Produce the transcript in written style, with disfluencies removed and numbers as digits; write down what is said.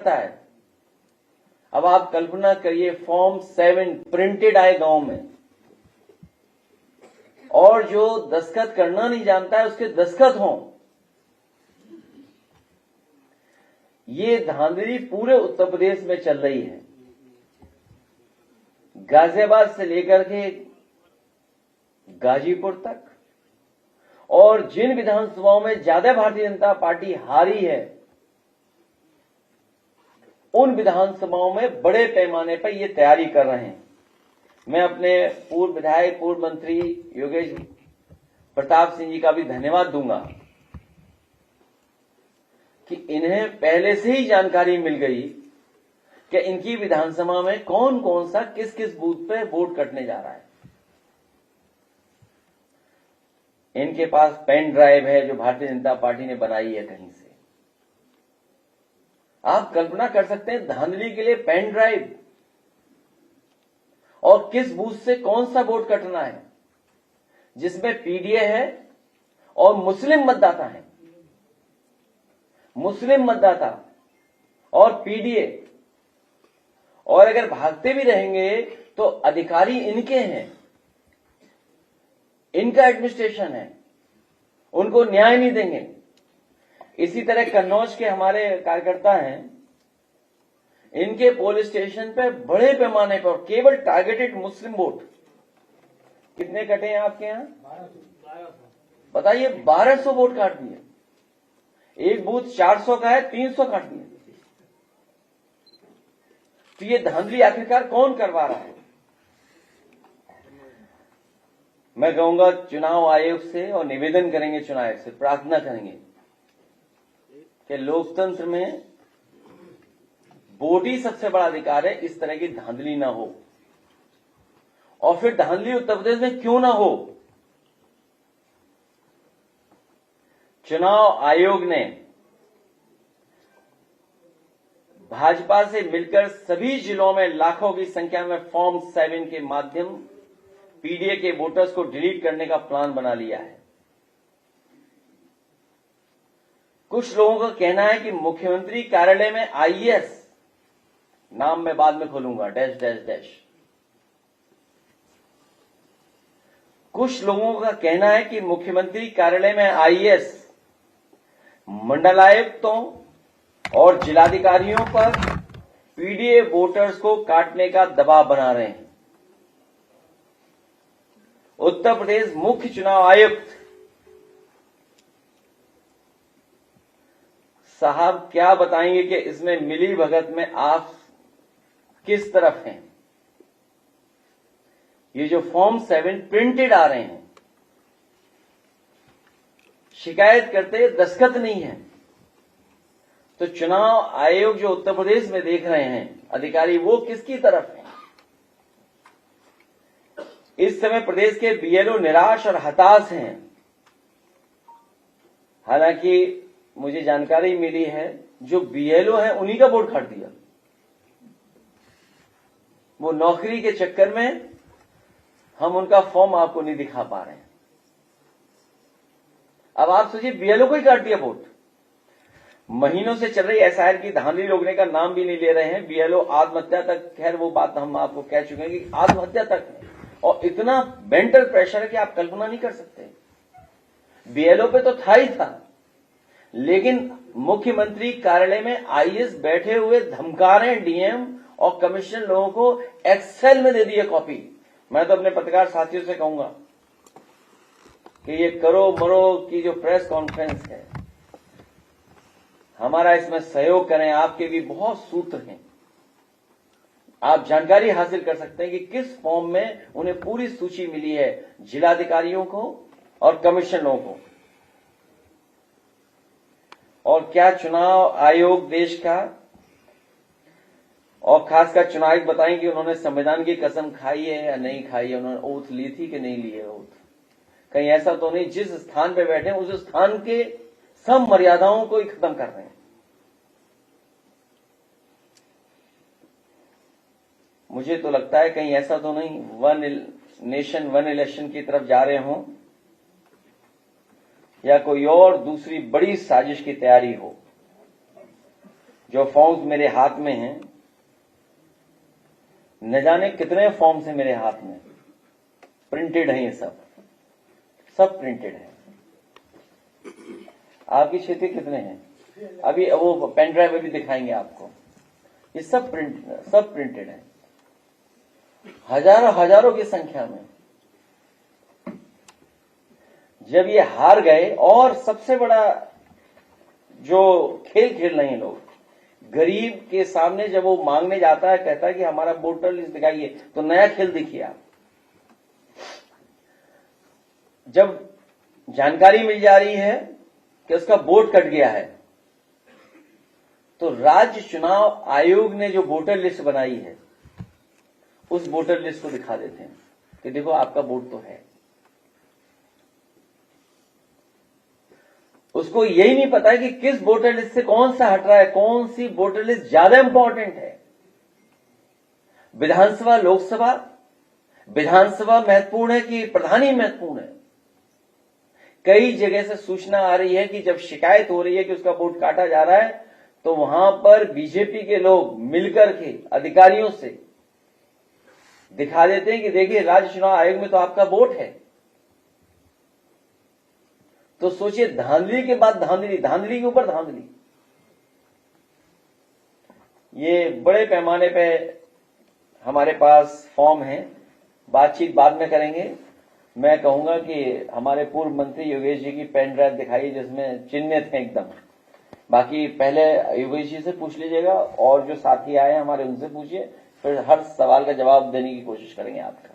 है। अब आप कल्पना करिए, फॉर्म 7 प्रिंटेड आए गांव में, और जो दस्तखत करना नहीं जानता है उसके दस्तखत हों। ये धांधली पूरे उत्तर प्रदेश में चल रही है, गाजियाबाद से लेकर के गाजीपुर तक। और जिन विधानसभाओं में ज्यादा भारतीय जनता पार्टी हारी है, उन विधानसभाओं में बड़े पैमाने पर ये तैयारी कर रहे हैं। मैं अपने पूर्व विधायक, पूर्व मंत्री योगेश प्रताप सिंह जी का भी धन्यवाद दूंगा कि इन्हें पहले से ही जानकारी मिल गई कि इनकी विधानसभा में कौन कौन सा किस किस बूथ पे वोट कटने जा रहा है। इनके पास पेन ड्राइव है जो भारतीय जनता पार्टी ने बनाई है कहीं से। आप कल्पना कर सकते हैं धांधली के लिए पेन ड्राइव, और किस बूथ से कौन सा वोट कटना है, जिसमें पीडीए है और मुस्लिम मतदाता है। मुस्लिम मतदाता और पीडीए, और अगर भागते भी रहेंगे तो अधिकारी इनके हैं, इनका एडमिनिस्ट्रेशन है, उनको न्याय नहीं देंगे। इसी तरह कन्नौज के हमारे कार्यकर्ता हैं, इनके पुलिस स्टेशन पे बड़े पैमाने पर केवल टारगेटेड मुस्लिम वोट कितने कटे हैं आपके यहां बताइए? 1200 वोट काट दिए। एक बूथ 400 का है, 300 काट दिए। तो ये धांधली आखिरकार कौन करवा रहा है? मैं कहूंगा चुनाव आयोग से, और निवेदन करेंगे चुनाव आयोग से, प्रार्थना करेंगे कि लोकतंत्र में वोट ही सबसे बड़ा अधिकार है, इस तरह की धांधली ना हो। और फिर धांधली उत्तर प्रदेश में क्यों ना हो? चुनाव आयोग ने भाजपा से मिलकर सभी जिलों में लाखों की संख्या में फॉर्म 7 के माध्यम पीडीए के वोटर्स को डिलीट करने का प्लान बना लिया है। कुछ लोगों का कहना है कि मुख्यमंत्री कार्यालय में आईएएस, नाम मैं बाद में खोलूंगा, डैश डैश डैश। कुछ लोगों का कहना है कि मुख्यमंत्री कार्यालय में आईएएस मंडलायुक्तों और जिलाधिकारियों पर पीडीए वोटर्स को काटने का दबाव बना रहे हैं। उत्तर प्रदेश मुख्य चुनाव आयुक्त साहब क्या बताएंगे कि इसमें मिली भगत में आप किस तरफ हैं? ये जो फॉर्म 7 प्रिंटेड आ रहे हैं, शिकायत करते दस्तखत नहीं है, तो चुनाव आयोग जो उत्तर प्रदेश में देख रहे हैं अधिकारी, वो किसकी तरफ है? इस समय प्रदेश के बीएलओ निराश और हताश हैं। हालांकि मुझे जानकारी मिली है जो बीएलओ हैं उन्हीं का वोट काट दिया। वो नौकरी के चक्कर में हम उनका फॉर्म आपको नहीं दिखा पा रहे हैं। अब आप सोचिए, बीएलओ को ही काट दिया वोट। महीनों से चल रही एसआईआर की धांधली रोकने का नाम भी नहीं ले रहे हैं। बीएलओ आत्महत्या तक, खैर वो बात हम आपको कह चुके हैं कि आत्महत्या तक है, और इतना मेंटल प्रेशर है कि आप कल्पना नहीं कर सकते। बीएलओ पे तो था ही था, लेकिन मुख्यमंत्री कार्यालय में आईएएस बैठे हुए धमका रहे हैं डीएम और कमिश्नर लोगों को, एक्सेल में दे दिए कॉपी। मैं तो अपने पत्रकार साथियों से कहूंगा कि ये करो मरो की जो प्रेस कॉन्फ्रेंस है, हमारा इसमें सहयोग करें। आपके भी बहुत सूत्र हैं, आप जानकारी हासिल कर सकते हैं कि किस फॉर्म में उन्हें पूरी सूची मिली है जिलाधिकारियों को और कमिश्नरों को। और क्या चुनाव आयोग देश का, और खासकर चुनाव आयोग बताएं कि उन्होंने संविधान की कसम खाई है या नहीं खाई है, उन्होंने ओथ ली थी कि नहीं ली है ओथ। कहीं ऐसा तो नहीं जिस स्थान पे बैठे उस स्थान के सब मर्यादाओं को ही खत्म कर रहे हैं। मुझे तो लगता है कहीं ऐसा तो नहीं वन नेशन वन इलेक्शन की तरफ जा रहे हों, या कोई और दूसरी बड़ी साजिश की तैयारी हो। जो फॉर्म्स मेरे हाथ में हैं, न जाने कितने फॉर्म्स हैं मेरे हाथ में, प्रिंटेड हैं, ये सब प्रिंटेड है। आपकी क्षेत्र कितने हैं? अभी वो पेन ड्राइव भी दिखाएंगे आपको। ये सब प्रिंटेड है, हजारों की संख्या में। जब ये हार गए, और सबसे बड़ा जो खेल खेल रहे हैं लोग, गरीब के सामने जब वो मांगने जाता है, कहता है कि हमारा वोटर लिस्ट दिखाइए, तो नया खेल देखिए आप। जब जानकारी मिल जा रही है कि उसका वोट कट गया है, तो राज्य चुनाव आयोग ने जो वोटर लिस्ट बनाई है, उस वोटर लिस्ट को दिखा देते हैं कि देखो आपका वोट तो है। उसको यही नहीं पता है कि किस वोटर लिस्ट से कौन सा हट रहा है, कौन सी वोटर लिस्ट ज्यादा इंपॉर्टेंट है। विधानसभा, लोकसभा, विधानसभा महत्वपूर्ण है कि प्रधान ही महत्वपूर्ण है? कई जगह से सूचना आ रही है कि जब शिकायत हो रही है कि उसका वोट काटा जा रहा है, तो वहां पर बीजेपी के लोग मिलकर के अधिकारियों से दिखा देते हैं कि देखिए राज्य चुनाव आयोग में तो आपका वोट है। तो सोचिए, धांधली के बाद धांधली, धांधली के ऊपर धांधली। ये बड़े पैमाने पे हमारे पास फॉर्म है, बातचीत बाद में करेंगे। मैं कहूंगा कि हमारे पूर्व मंत्री योगेश जी की पेन ड्राइव दिखाइए जिसमें चिन्हित है एकदम। बाकी पहले योगेश जी से पूछ लीजिएगा, और जो साथी आए हैं हमारे उनसे पूछिए, फिर हर सवाल का जवाब देने की कोशिश करेंगे आपका।